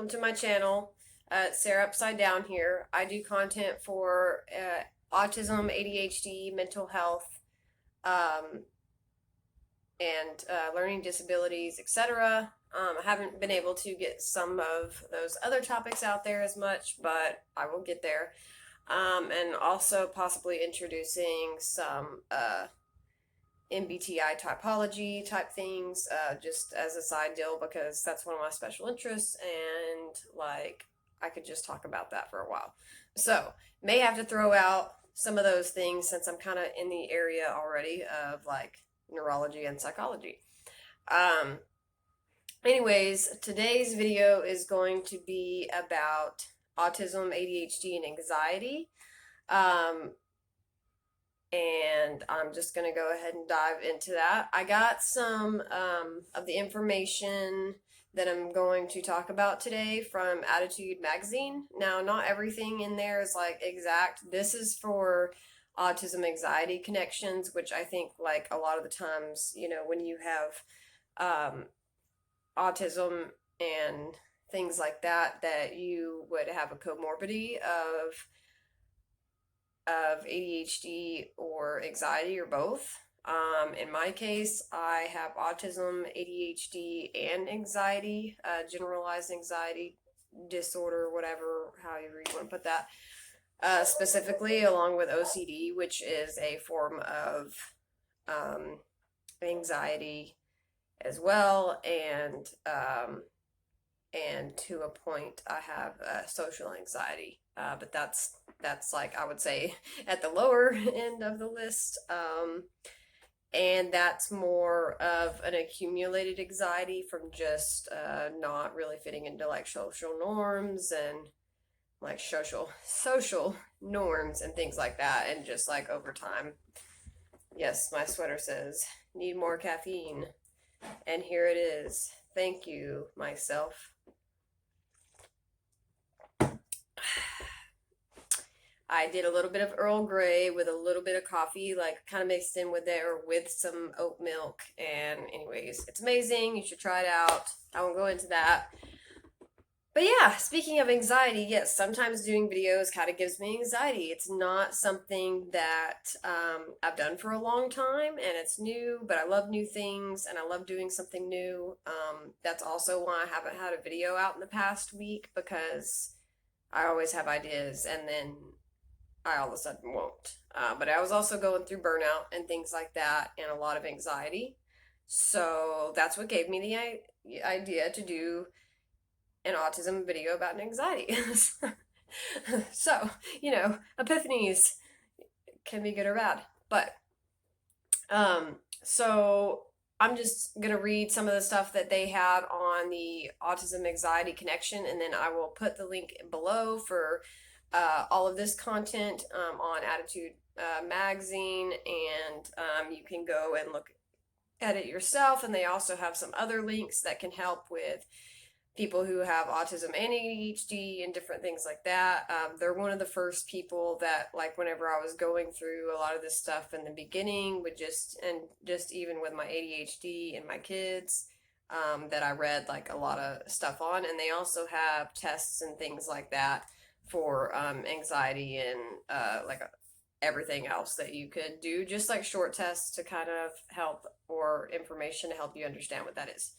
welcome to my channel. Sarah Upside Down here. I do content for autism, ADHD, mental health, um, and learning disabilities, etc. I haven't been able to get some of those other topics out there as much, but I will get there. And also possibly introducing some MBTI typology type things, just as a side deal because that's one of my special interests, and like I could just talk about that for a while. So may have to throw out some of those things since I'm kind of in the area already of like neurology and psychology. Um, Anyways, today's video is going to be about autism, ADHD, and anxiety. And I'm just going to go ahead and dive into that. I got some of the information that I'm going to talk about today from Adhd magazine. Now, not everything in there is like exact. This is for autism anxiety connections, which I think like a lot of the times, you know, when you have autism and things like that, that you would have a comorbidity of ADHD or anxiety or both. In my case, I have autism, ADHD, and anxiety, generalized anxiety disorder, whatever, however you want to put that, specifically, along with OCD, which is a form of anxiety as well, and to a point, I have social anxiety, but that's like I would say at the lower end of the list, and that's more of an accumulated anxiety from just not really fitting into like social norms and like social norms and things like that, and just like over time. Yes, my sweater says need more caffeine, and here it is. Thank you, myself. I did a little bit of Earl Grey with a little bit of coffee, like kind of mixed in with it, or with some oat milk. And anyways, it's amazing. You should try it out. I won't go into that. But yeah, speaking of anxiety, yes, sometimes doing videos kind of gives me anxiety. It's not something that I've done for a long time, and it's new, but I love new things, and I love doing something new. That's also why I haven't had a video out in the past week, because I always have ideas, and then I all of a sudden won't. But I was also going through burnout and things like that, and a lot of anxiety. So that's what gave me the idea to do an autism video about anxiety. So, you know, epiphanies can be good or bad. But, so I'm just going to read some of the stuff that they had on the autism anxiety connection, and then I will put the link below for all of this content on Adhd magazine, and you can go and look at it yourself. And they also have some other links that can help with people who have autism and ADHD and different things like that. They're one of the first people that, like, whenever I was going through a lot of this stuff in the beginning, would just even with my ADHD and my kids, that I read like a lot of stuff on. And they also have tests and things like that for anxiety and like everything else that you could do, just like short tests to kind of help, or information to help you understand what that is.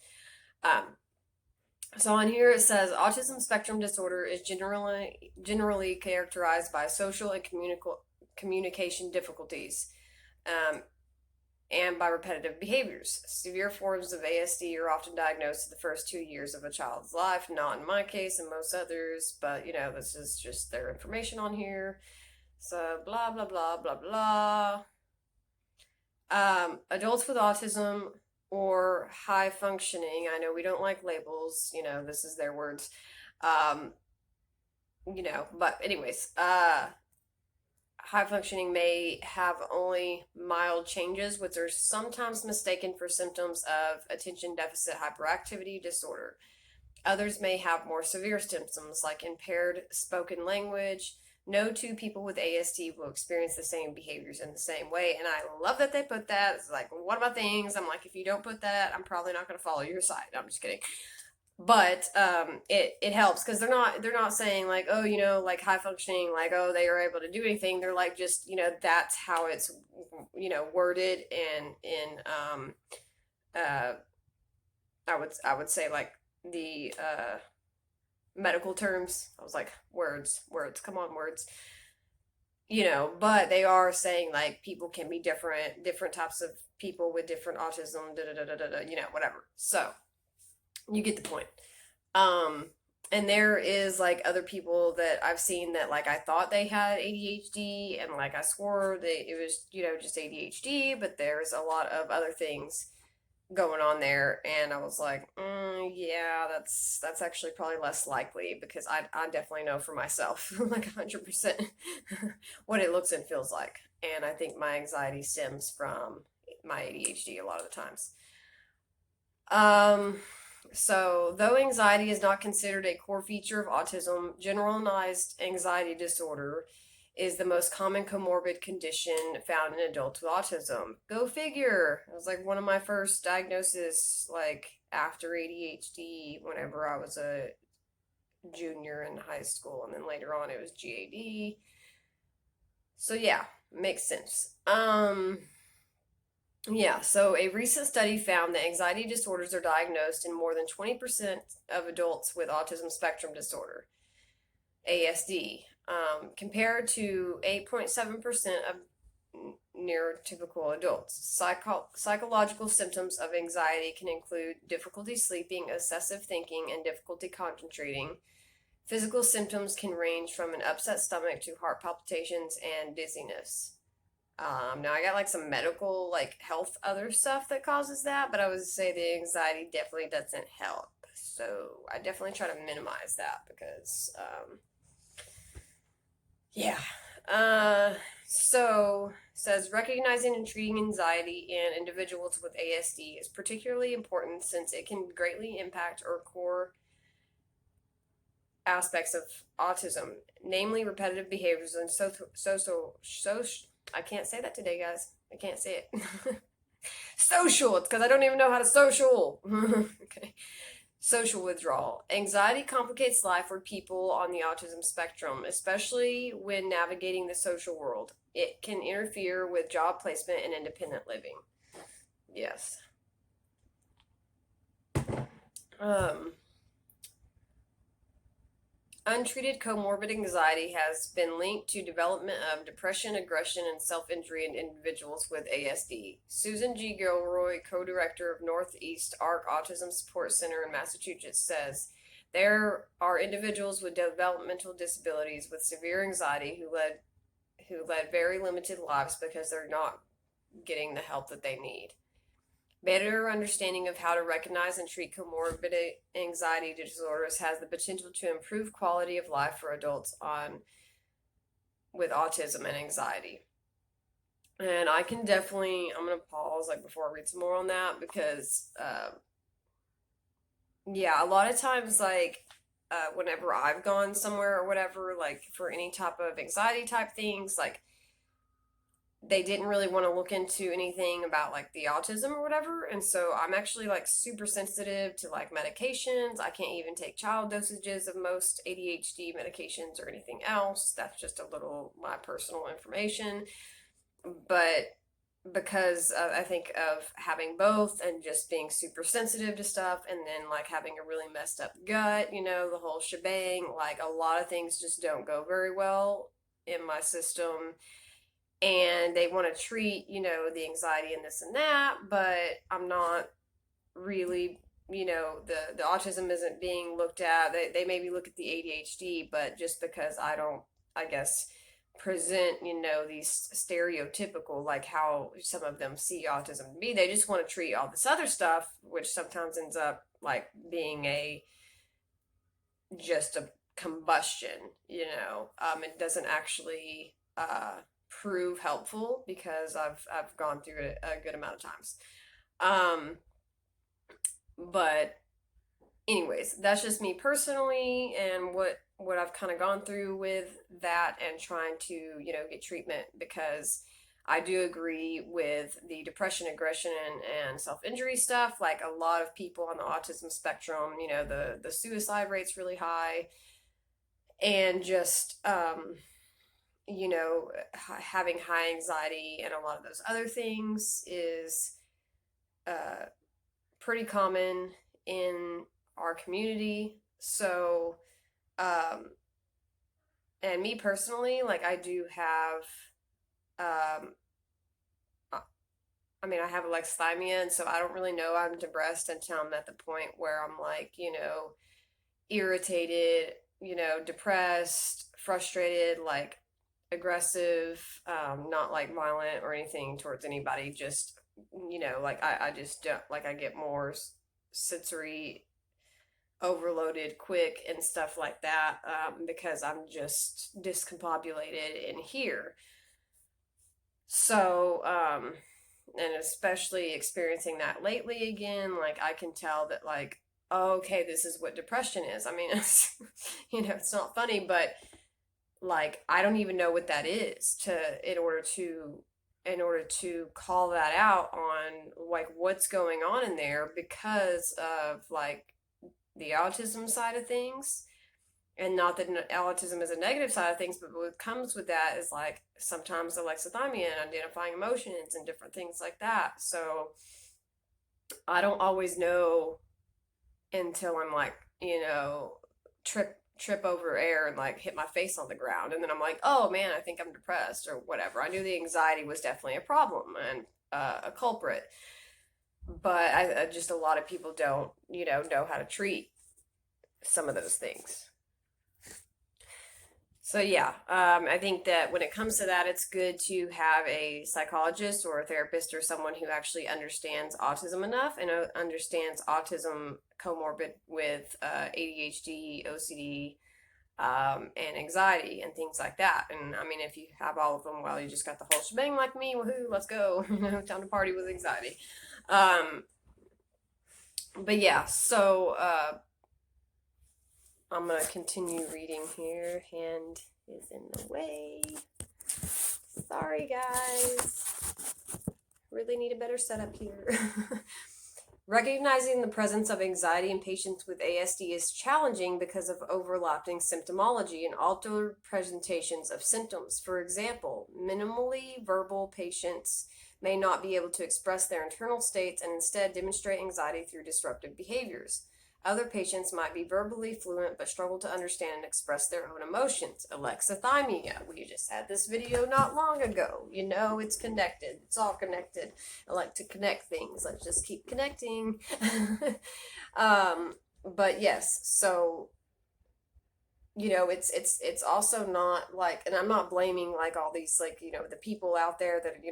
So on here it says autism spectrum disorder is generally characterized by social and communication difficulties, and by repetitive behaviors. Severe forms of ASD are often diagnosed in the first 2 years of a child's life. Not in my case and most others, but you know, this is just their information on here. So blah blah blah blah blah. Adults with autism or high functioning, I know we don't like labels, you know, this is their words, you know, but anyways, high functioning may have only mild changes, which are sometimes mistaken for symptoms of attention deficit hyperactivity disorder. Others may have more severe symptoms like impaired spoken language. No two people with ASD will experience the same behaviors in the same way. And I love that they put that. It's like one of my things. I'm like, if you don't put that, I'm probably not going to follow your side. I'm just kidding. but it helps because they're not saying like, oh, like high functioning, like, oh, they are able to do anything. They're like, just, that's how it's, worded, and in uh I would say, like, the medical terms. I was like, words, come on, words. But they are saying like people can be different types of people with different autism, da da da da da, whatever. So you get the point. Um, and there is like other people that I've seen that, like, I thought they had ADHD, and like I swore it was, just ADHD, but there's a lot of other things going on there, and I was like, yeah, that's actually probably less likely, because I definitely know for myself, like 100%, what it looks and feels like, and I think my anxiety stems from my ADHD a lot of the times. Um, so, though anxiety is not considered a core feature of autism, generalized anxiety disorder is the most common comorbid condition found in adults with autism. Go figure. It was like one of my first diagnoses, like after ADHD, whenever I was a junior in high school, and then later on it was GAD. So yeah, makes sense. Yeah, so a recent study found that anxiety disorders are diagnosed in more than 20% of adults with autism spectrum disorder, ASD, compared to 8.7% of neurotypical adults. Psychological symptoms of anxiety can include difficulty sleeping, excessive thinking, and difficulty concentrating. Physical symptoms can range from an upset stomach to heart palpitations and dizziness. Now I got like some medical, like health, other stuff that causes that, but I would say the anxiety definitely doesn't help. So I definitely try to minimize that because, yeah. So says recognizing and treating anxiety in individuals with ASD is particularly important since it can greatly impact our core aspects of autism, namely repetitive behaviors and I can't say that today, guys. I can't say it. Social. It's because I don't even know how to social. Okay. Social withdrawal. Anxiety complicates life for people on the autism spectrum, especially when navigating the social world. It can interfere with job placement and independent living. Yes. Um, Untreated comorbid anxiety has been linked to development of depression, aggression, and self-injury in individuals with ASD. Susan G. Gilroy, co-director of Northeast Arc Autism Support Center in Massachusetts, says there are individuals with developmental disabilities with severe anxiety who led very limited lives because they're not getting the help that they need. Better understanding of how to recognize and treat comorbid anxiety disorders has the potential to improve quality of life for adults with autism and anxiety. And I can definitely, I'm going to pause like before I read some more on that because, yeah, a lot of times, like, whenever I've gone somewhere or whatever, like for any type of anxiety type things, like, they didn't really want to look into anything about like the autism or whatever, and so I'm actually like super sensitive to like medications. I can't even take child dosages of most ADHD medications or anything else. That's just a little my personal information, but because I think of having both and just being super sensitive to stuff, and then like having a really messed up gut, the whole shebang, like a lot of things just don't go very well in my system, and they want to treat, the anxiety and this and that, but I'm not really, the autism isn't being looked at. They maybe look at the ADHD, but just because I don't, I guess, present, these stereotypical, like how some of them see autism to be, they just want to treat all this other stuff, which sometimes ends up like being just a combustion, it doesn't actually, prove helpful because I've gone through it a good amount of times. Um, but anyways, that's just me personally, and what I've kind of gone through with that, and trying to get treatment, because I do agree with the depression, aggression, and self-injury stuff. Like a lot of people on the autism spectrum, the suicide rate's really high, and just having high anxiety and a lot of those other things is pretty common in our community. So, um, and me personally, like I do have, um, I have alexithymia, and so I don't really know I'm depressed until I'm at the point where I'm like, irritated, depressed, frustrated, like aggressive, not like violent or anything towards anybody, just, like I just don't, like I get more sensory overloaded quick and stuff like that, because I'm just discombobulated in here. So, and especially experiencing that lately again, like I can tell that like, oh, okay, this is what depression is. I mean, it's, it's not funny, but like I don't even know what that is in order to call that out on like what's going on in there because of like the autism side of things. And not that autism is a negative side of things, but what comes with that is like sometimes alexithymia and identifying emotions and different things like that. So I don't always know until I'm like, trip over air and like hit my face on the ground, and then I'm like, oh man, I think I'm depressed or whatever. I knew the anxiety was definitely a problem and a culprit, but I just a lot of people don't know how to treat some of those things. So yeah, I think that when it comes to that, it's good to have a psychologist or a therapist or someone who actually understands autism enough and understands autism comorbid with ADHD, OCD, and anxiety and things like that. And I mean, if you have all of them, well, you just got the whole shebang like me. Woohoo! Let's go! Time to party with anxiety. But yeah, so I'm gonna continue reading here. Hand is in the way. Sorry, guys. Really need a better setup here. Recognizing the presence of anxiety in patients with ASD is challenging because of overlapping symptomology and altered presentations of symptoms. For example, minimally verbal patients may not be able to express their internal states and instead demonstrate anxiety through disruptive behaviors. Other patients might be verbally fluent but struggle to understand and express their own emotions. Alexithymia. We just had this video not long ago. It's connected. It's all connected. I like to connect things. Let's just keep connecting. But yes, so it's also not like, and I'm not blaming like all these like the people out there that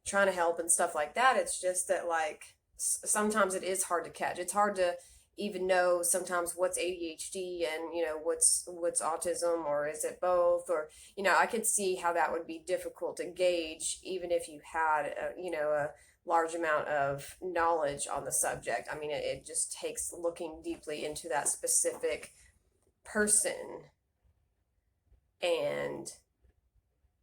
trying to help and stuff like that. It's just that like sometimes it is hard to catch. It's hard to even know sometimes what's ADHD and what's autism, or is it both, or I could see how that would be difficult to gauge even if you had a large amount of knowledge on the subject. I mean, it just takes looking deeply into that specific person and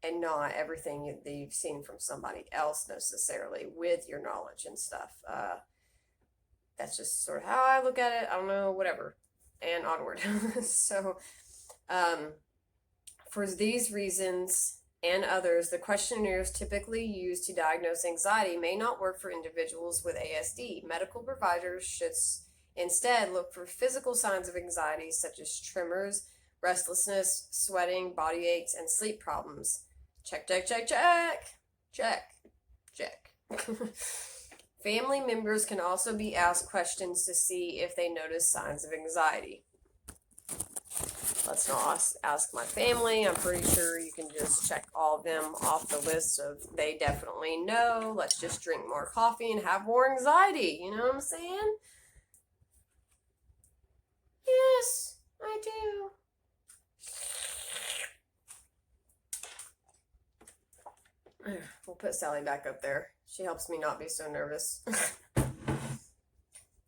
not everything that you've seen from somebody else necessarily with your knowledge and stuff. That's just sort of how I look at it. I don't know, whatever. And onward. So, for these reasons and others, the questionnaires typically used to diagnose anxiety may not work for individuals with ASD. Medical providers should instead look for physical signs of anxiety such as tremors, restlessness, sweating, body aches, and sleep problems. Check, check, check, check. Check, check. Family members can also be asked questions to see if they notice signs of anxiety. Let's not ask my family. I'm pretty sure you can just check all of them off the list of they definitely know. Let's just drink more coffee and have more anxiety. You know what I'm saying? Yes, I do. We'll put Sally back up there. She helps me not be so nervous.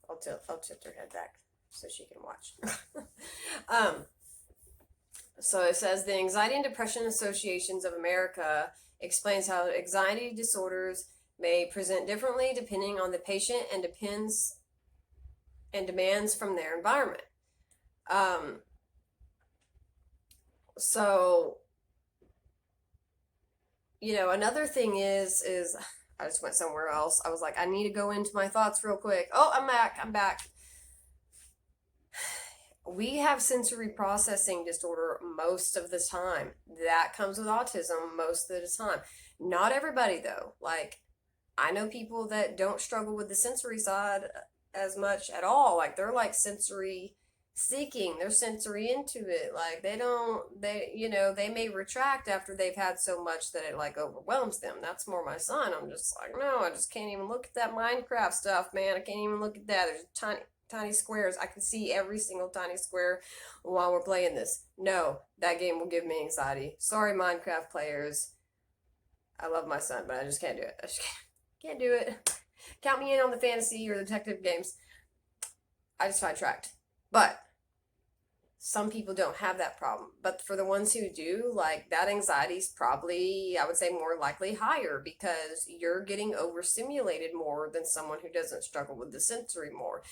I'll tilt her head back so she can watch. So it says the Anxiety and Depression Associations of America explains how anxiety disorders may present differently depending on the patient and demands from their environment. Um, so another thing is I just went somewhere else. I was like, I need to go into my thoughts real quick. Oh, I'm back. I'm back. We have sensory processing disorder most of the time. That comes with autism most of the time. Not everybody though. Like, I know people that don't struggle with the sensory side as much at all. Like, they're like sensory seeking, they're sensory into it. Like, they may retract after they've had so much that it like overwhelms them. That's more my son. I'm just like, no, I just can't even look at that Minecraft stuff, man. I can't even look at that. There's tiny squares. I can see every single tiny square while we're playing this. No, that game will give me anxiety. Sorry, Minecraft players. I love my son, but I just can't do it. I just can't do it. Count me in on the fantasy or the detective games. I just sidetracked. But some people don't have that problem. But for the ones who do, like, that anxiety is probably, I would say, more likely higher because you're getting overstimulated more than someone who doesn't struggle with the sensory more.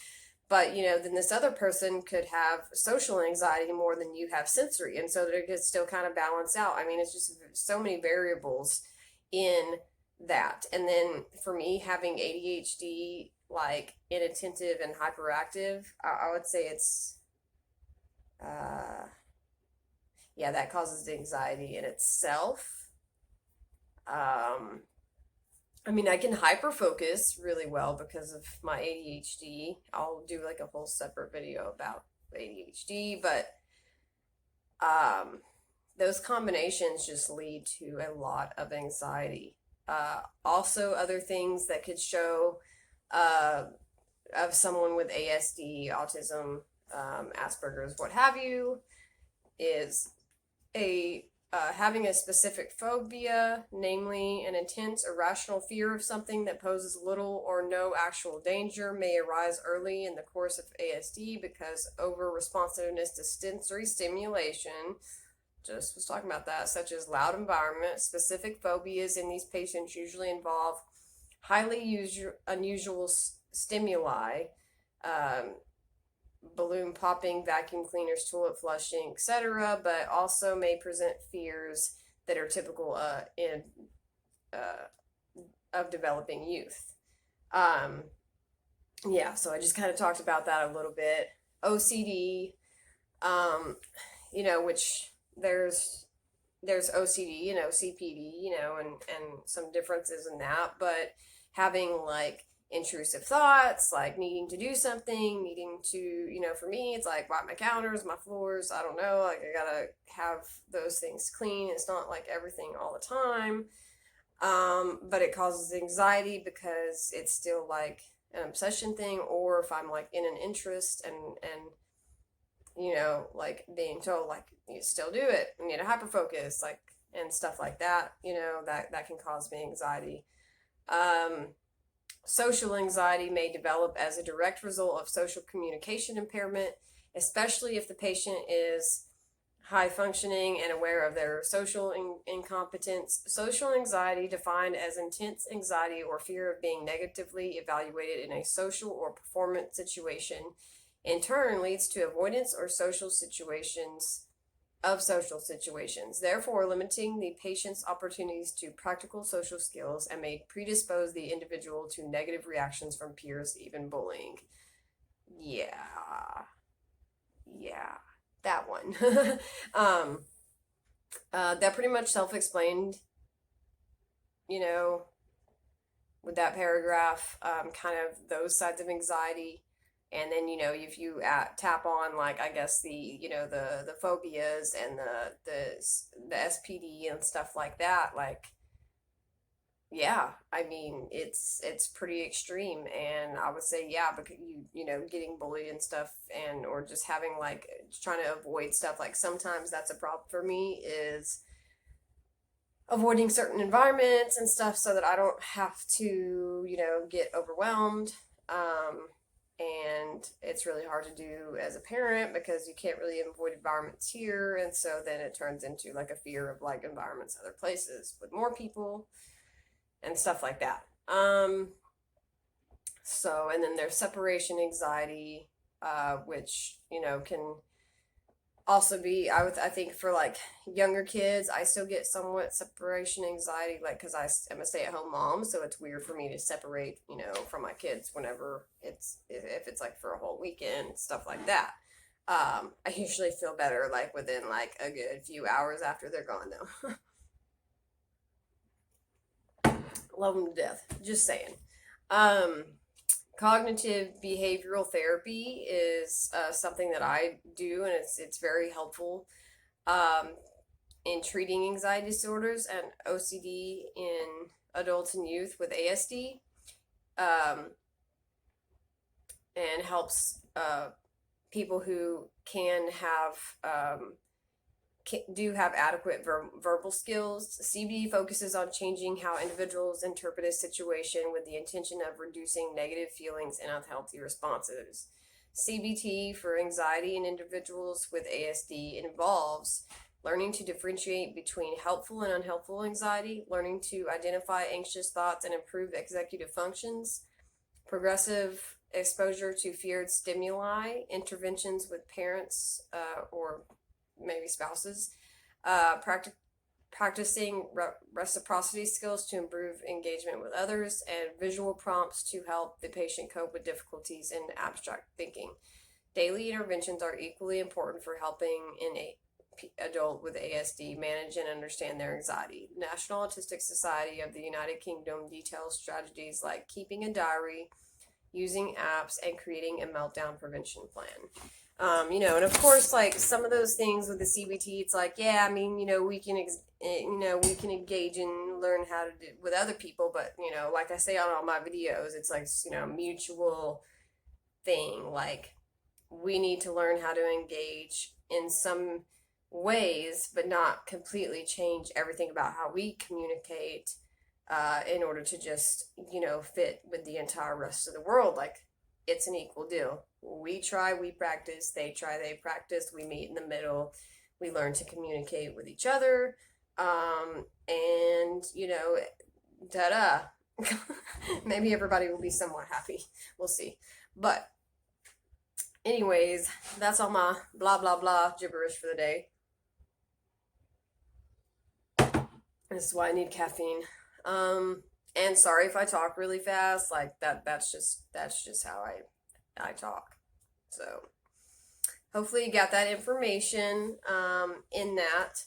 But then this other person could have social anxiety more than you have sensory, and so they could still kind of balance out. I mean, it's just so many variables in that. And then for me, having ADHD, like inattentive and hyperactive, I would say it's yeah, that causes anxiety in itself. I mean, I can hyper focus really well because of my ADHD. I'll do like a whole separate video about ADHD, but those combinations just lead to a lot of anxiety. Also, other things that could show of someone with ASD, autism, Asperger's, what have you, is having a specific phobia, namely an intense irrational fear of something that poses little or no actual danger, may arise early in the course of ASD because over responsiveness to sensory stimulation. Just was talking about that, such as loud environments. Specific phobias in these patients usually involve highly unusual stimuli, um, balloon popping, vacuum cleaners, toilet flushing, etc., but also may present fears that are typical of developing youth. Yeah, so I just kind of talked about that a little bit. OCD, which there's OCD, CPD, and some differences in that, but having like intrusive thoughts, like needing to do something, needing to, for me, it's like wipe my counters, my floors, I don't know, like I gotta have those things clean. It's not like everything all the time, but it causes anxiety because it's still like an obsession thing, or if I'm like in an interest and like being told like you still do it, you need to hyper focus, like, and stuff like that, that can cause me anxiety. Social anxiety may develop as a direct result of social communication impairment, especially if the patient is high functioning and aware of their social incompetence. Social anxiety, defined as intense anxiety or fear of being negatively evaluated in a social or performance situation, in turn leads to avoidance or social situations, therefore limiting the patient's opportunities to practical social skills, and may predispose the individual to negative reactions from peers, even bullying. Yeah, that one. That pretty much self-explained, with that paragraph, kind of those sides of anxiety. And then if you tap on, like, I guess the phobias and the SPD and stuff like that, like, yeah, I mean, it's pretty extreme. And I would say, yeah, because getting bullied and stuff, and or just having like trying to avoid stuff, like sometimes that's a problem for me, is avoiding certain environments and stuff so that I don't have to get overwhelmed. and it's really hard to do as a parent because you can't really avoid environments here, and so then it turns into like a fear of like environments other places with more people and stuff like that. So, and then there's separation anxiety, which, you know, can also be, I think for like younger kids, I still get somewhat separation anxiety, like, because I am a stay-at-home mom, so it's weird for me to separate, you know, from my kids whenever if it's like for a whole weekend, stuff like that. I usually feel better like within like a good few hours after they're gone though. Love them to death, just saying. um Cognitive behavioral therapy is something that I do, and it's very helpful um, in treating anxiety disorders and OCD in adults and youth with ASD, um, and helps people who can have do have adequate verbal skills. CBT focuses on changing how individuals interpret a situation with the intention of reducing negative feelings and unhealthy responses. CBT for anxiety in individuals with ASD involves learning to differentiate between helpful and unhelpful anxiety, learning to identify anxious thoughts and improve executive functions, progressive exposure to feared stimuli, interventions with parents or maybe spouses, practicing reciprocity skills to improve engagement with others, and visual prompts to help the patient cope with difficulties in abstract thinking. Daily interventions are equally important for helping an adult with ASD manage and understand their anxiety. National Autistic Society of the United Kingdom details strategies like keeping a diary, using apps, and creating a meltdown prevention plan. You know, and of course, like some of those things with the CBT, it's like, yeah, I mean, you know, we can, we can engage and learn how to do with other people, but you know, like I say on all my videos, it's like, you know, mutual thing. Like we need to learn how to engage in some ways, but not completely change everything about how we communicate in order to just, you know, fit with the entire rest of the world. Like it's an equal deal. We try, we practice, they try, they practice, we meet in the middle, we learn to communicate with each other, and, you know, ta-da. Maybe everybody will be somewhat happy. We'll see. But, anyways, that's all my blah, blah, blah gibberish for the day. This is why I need caffeine. And sorry if I talk really fast, like that's just how I talk. So hopefully you got that information in that.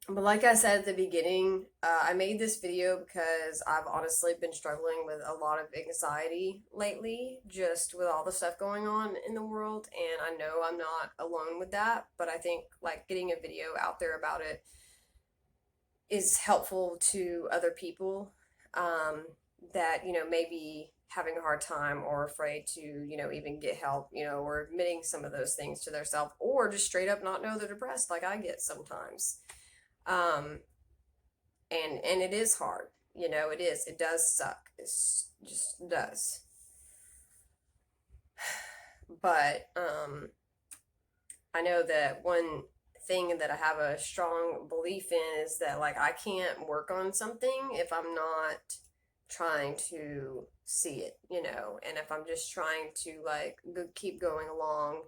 But like I said at the beginning, I made this video because I've honestly been struggling with a lot of anxiety lately, just with all the stuff going on in the world, and I know I'm not alone with that, but I think like getting a video out there about it is helpful to other people that, you know, maybe having a hard time or afraid to, you know, even get help, you know, or admitting some of those things to themselves, or just straight up not know they're depressed like I get sometimes. And it is hard, you know, it does suck. It just does. But I know that one thing that I have a strong belief in is that like I can't work on something if I'm not trying to see it, you know, and if I'm just trying to like keep going along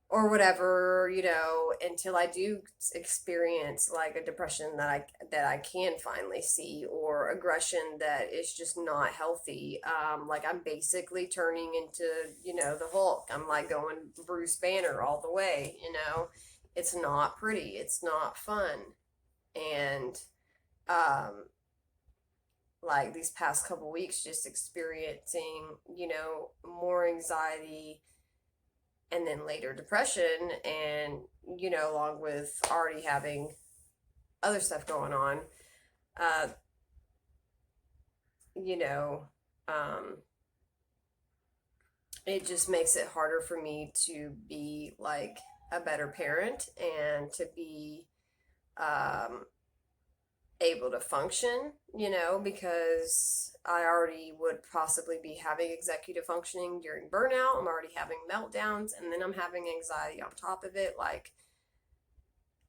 or whatever, you know, until I do experience like a depression that I can finally see, or aggression that is just not healthy. Like I'm basically turning into, you know, the Hulk. I'm like going Bruce Banner all the way, you know. It's not pretty. It's not fun. And like these past couple weeks, just experiencing, you know, more anxiety and then later depression, and, you know, along with already having other stuff going on, uh, you know, it just makes it harder for me to be like a better parent and to be, um, able to function, because I already would possibly be having executive functioning during burnout. I'm already having meltdowns, and then I'm having anxiety on top of it. Like,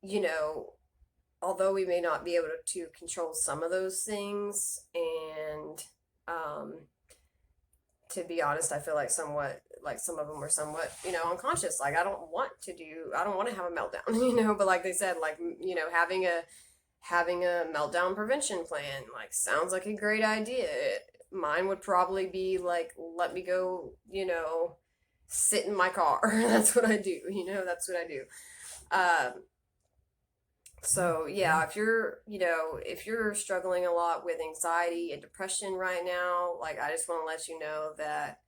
you know, although we may not be able to control some of those things, and to be honest, I feel like some of them are somewhat, unconscious. Like, I don't want to have a meltdown, but like they said, like, having a meltdown prevention plan, like, sounds like a great idea. Mine would probably be like, let me go, sit in my car. That's what I do, that's what I do. So yeah, if you're struggling a lot with anxiety and depression right now, like, I just want to let you know that,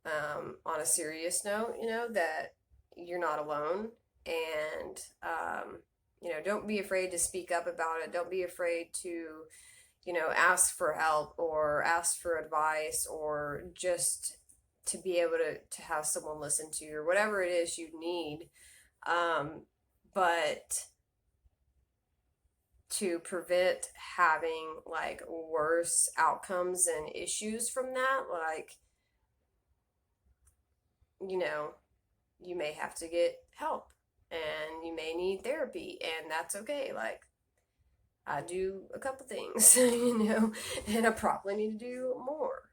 on a serious note, that you're not alone, and don't be afraid to speak up about it. Don't be afraid to, ask for help or ask for advice, or just to be able to have someone listen to you, or whatever it is you need. But to prevent having like worse outcomes and issues from that, like, you know, you may have to get help, and you may need therapy, and that's okay. Like, I do a couple things, and I probably need to do more.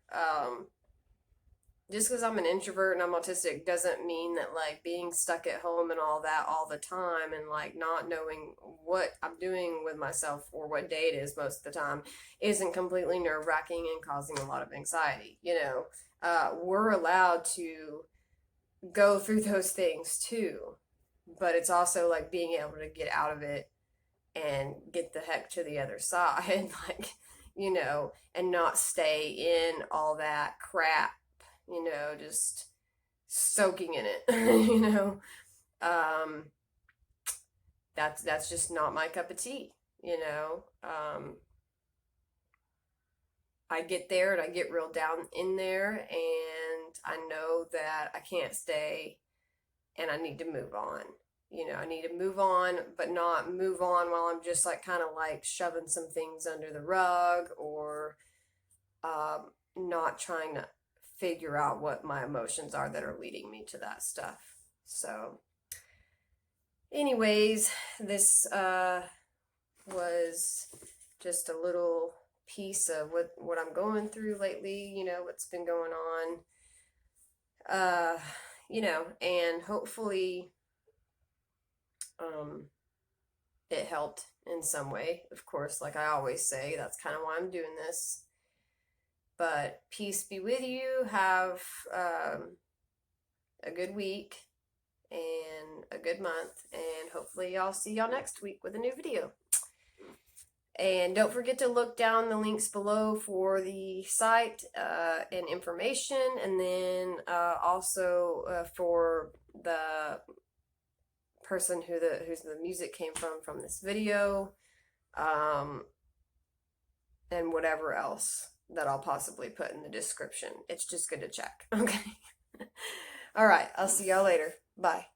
Just because I'm an introvert and I'm autistic doesn't mean that, like, being stuck at home and all that all the time, and like not knowing what I'm doing with myself or what day it is most of the time, isn't completely nerve-wracking and causing a lot of anxiety. We're allowed to go through those things too, but it's also like being able to get out of it and get the heck to the other side, like, and not stay in all that crap, just soaking in it. um, that's just not my cup of tea. I get there and I get real down in there, and I know that I can't stay, and I need to move on. I need to move on, but not move on while I'm just like kind of like shoving some things under the rug, or not trying to figure out what my emotions are that are leading me to that stuff. So, anyways, this was just a little piece of what I'm going through lately, what's been going on. And hopefully it helped in some way. Of course, like I always say, that's kind of why I'm doing this. But peace be with you. Have a good week and a good month, and hopefully I'll see y'all next week with a new video. And don't forget to look down the links below for the site and information, and then also for the person whose the music came from this video, and whatever else that I'll possibly put in the description. It's just good to check. Okay. All right. I'll see y'all later. Bye.